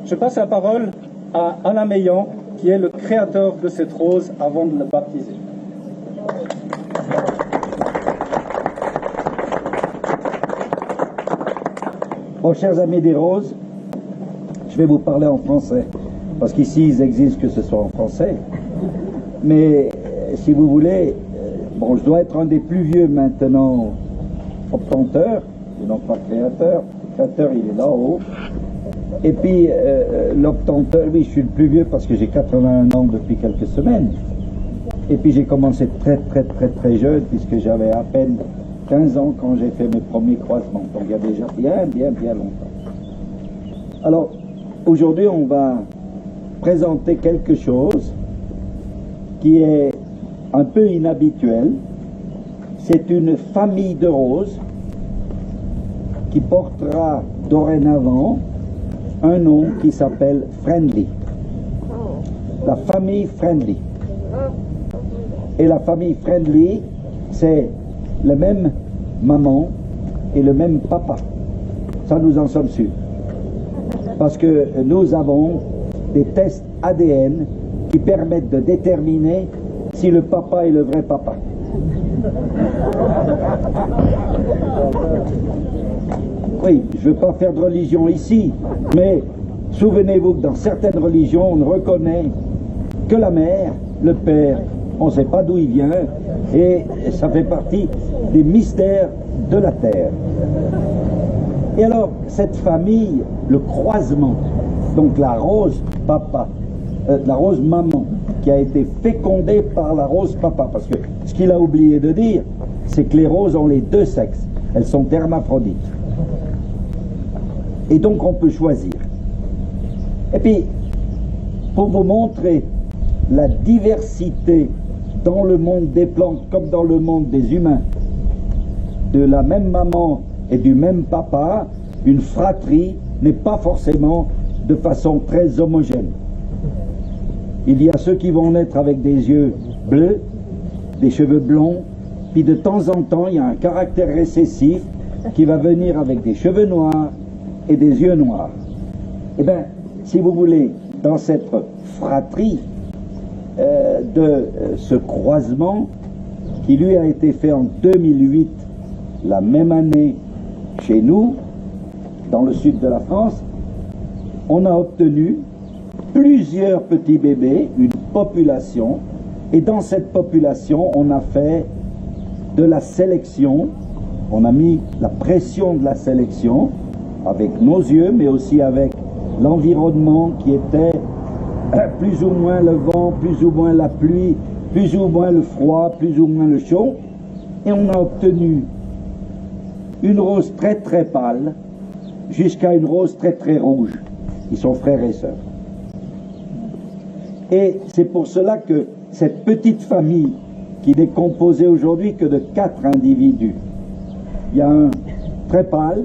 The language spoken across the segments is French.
Je passe la parole à Alain Meillan, qui est le créateur de cette rose avant de la baptiser. Bon, chers amis des roses, je vais vous parler en français, parce qu'ici ils exigent que ce soit en français. Mais si vous voulez, bon, je dois être un des plus vieux maintenant obtenteurs, et non pas créateur. Le créateur, il est là-haut. Et puis, l'obtenteur, oui, je suis le plus vieux parce que j'ai 81 ans depuis quelques semaines. Et puis, j'ai commencé très jeune, puisque j'avais à peine 15 ans quand j'ai fait mes premiers croisements. Donc, il y a déjà bien longtemps. Alors, aujourd'hui, on va présenter quelque chose qui est un peu inhabituel. C'est une famille de roses qui portera dorénavant un nom qui s'appelle Friendly. La famille Friendly. Et la famille Friendly, c'est la même maman et le même papa. Ça, nous en sommes sûrs. Parce que nous avons des tests ADN qui permettent de déterminer si le papa est le vrai papa. Oui, je ne veux pas faire de religion ici, mais souvenez-vous que dans certaines religions, on ne reconnaît que la mère, le père, on ne sait pas d'où il vient, et ça fait partie des mystères de la terre. Et alors, cette famille, le croisement, donc la rose papa, la rose maman, qui a été fécondée par la rose papa, parce que ce qu'il a oublié de dire, c'est que les roses ont les deux sexes, elles sont hermaphrodites. Et donc on peut choisir. Et puis, pour vous montrer la diversité dans le monde des plantes comme dans le monde des humains, de la même maman et du même papa, une fratrie n'est pas forcément de façon très homogène. Il y a ceux qui vont naître avec des yeux bleus, des cheveux blonds, puis de temps en temps, il y a un caractère récessif qui va venir avec des cheveux noirs et des yeux noirs. Eh bien, si vous voulez, dans cette fratrie de ce croisement qui lui a été fait en 2008, la même année chez nous, dans le sud de la France, on a obtenu plusieurs petits bébés, une population, et dans cette population, on a fait de la sélection, on a mis la pression de la sélection, avec nos yeux, mais aussi avec l'environnement qui était plus ou moins le vent, plus ou moins la pluie, plus ou moins le froid, plus ou moins le chaud. Et on a obtenu une rose très pâle jusqu'à une rose très rouge. Ils sont frères et sœurs. Et c'est pour cela que cette petite famille qui n'est composée aujourd'hui que de 4 individus, il y a un très pâle,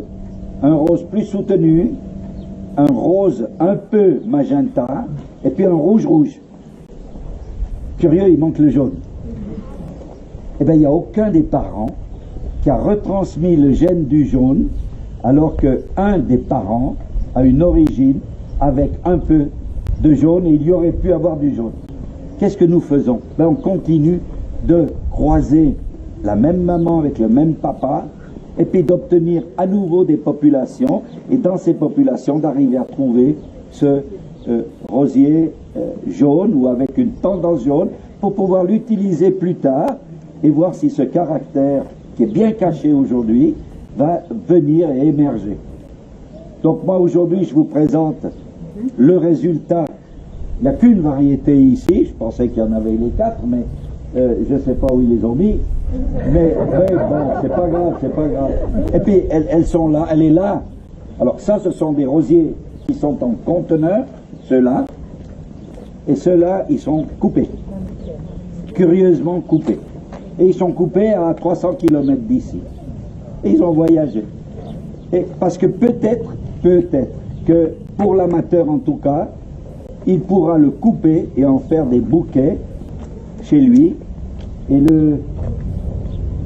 un rose plus soutenu, un rose un peu magenta, et puis un rouge. Curieux, il manque le jaune. Eh bien, il n'y a aucun des parents qui a retransmis le gène du jaune, alors qu'un des parents a une origine avec un peu de jaune, et il y aurait pu avoir du jaune. Qu'est-ce que nous faisons? Ben, on continue de croiser la même maman avec le même papa, et puis d'obtenir à nouveau des populations, et dans ces populations d'arriver à trouver ce rosier jaune ou avec une tendance jaune pour pouvoir l'utiliser plus tard et voir si ce caractère qui est bien caché aujourd'hui va venir et émerger. Donc moi aujourd'hui je vous présente le résultat. Il n'y a qu'une variété ici, je pensais qu'il y en avait les 4, mais je ne sais pas où ils les ont mis. Mais bon, c'est pas grave. Et puis elles sont là, elle est là. Alors ça, ce sont des rosiers qui sont en conteneur, ceux-là, et ceux-là, ils sont coupés, curieusement coupés. Et ils sont coupés à 300 km d'ici. Et ils ont voyagé. Et parce que peut-être que pour l'amateur en tout cas, il pourra le couper et en faire des bouquets chez lui. Et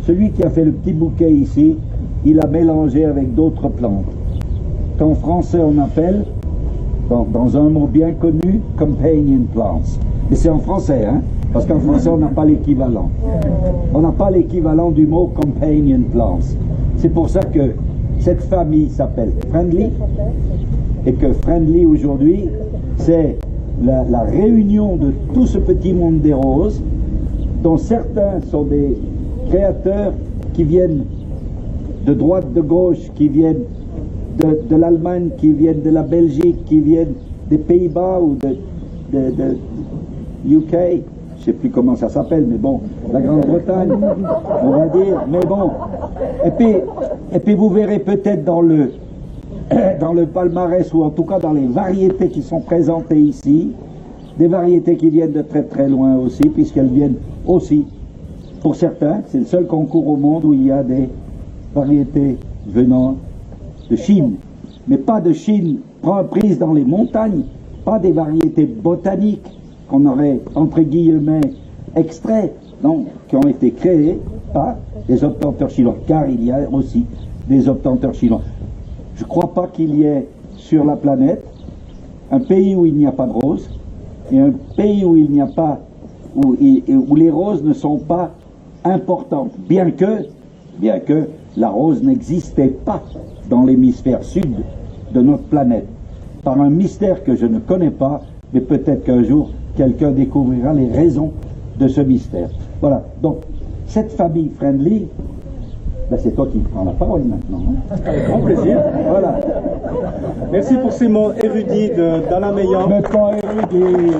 celui qui a fait le petit bouquet ici, il a mélangé avec d'autres plantes, qu'en français on appelle dans un mot bien connu, companion plants. Et c'est en français, hein, parce qu'en français on n'a pas l'équivalent. On n'a pas l'équivalent du mot companion plants. C'est pour ça que cette famille s'appelle Friendly, et que Friendly aujourd'hui, c'est la réunion de tout ce petit monde des roses, dont certains sont des créateurs qui viennent de droite, de gauche, qui viennent de l'Allemagne, qui viennent de la Belgique, qui viennent des Pays-Bas ou de UK, je ne sais plus comment ça s'appelle, mais bon, la Grande-Bretagne, on va dire, mais bon. Et puis vous verrez peut-être dans le palmarès, ou en tout cas dans les variétés qui sont présentées ici, des variétés qui viennent de très très loin aussi, puisqu'elles viennent aussi, pour certains, c'est le seul concours au monde où il y a variétés venant de Chine, mais pas de Chine prises dans les montagnes, pas des variétés botaniques qu'on aurait entre guillemets extraits, non, qui ont été créées par des obtenteurs chinois, car il y a aussi des obtenteurs chinois. Je ne crois pas qu'il y ait sur la planète un pays où il n'y a pas de roses et un pays où il n'y a pas, où les roses ne sont pas importantes, bien que la rose n'existait pas dans l'hémisphère sud de notre planète, par un mystère que je ne connais pas, mais peut-être qu'un jour quelqu'un découvrira les raisons de ce mystère. Voilà, donc cette famille Friendly, ben c'est toi qui prends la parole maintenant. Hein. Avec grand plaisir. Voilà. Merci pour ces mots érudits d'Alain Meillan. Mais pas érudit.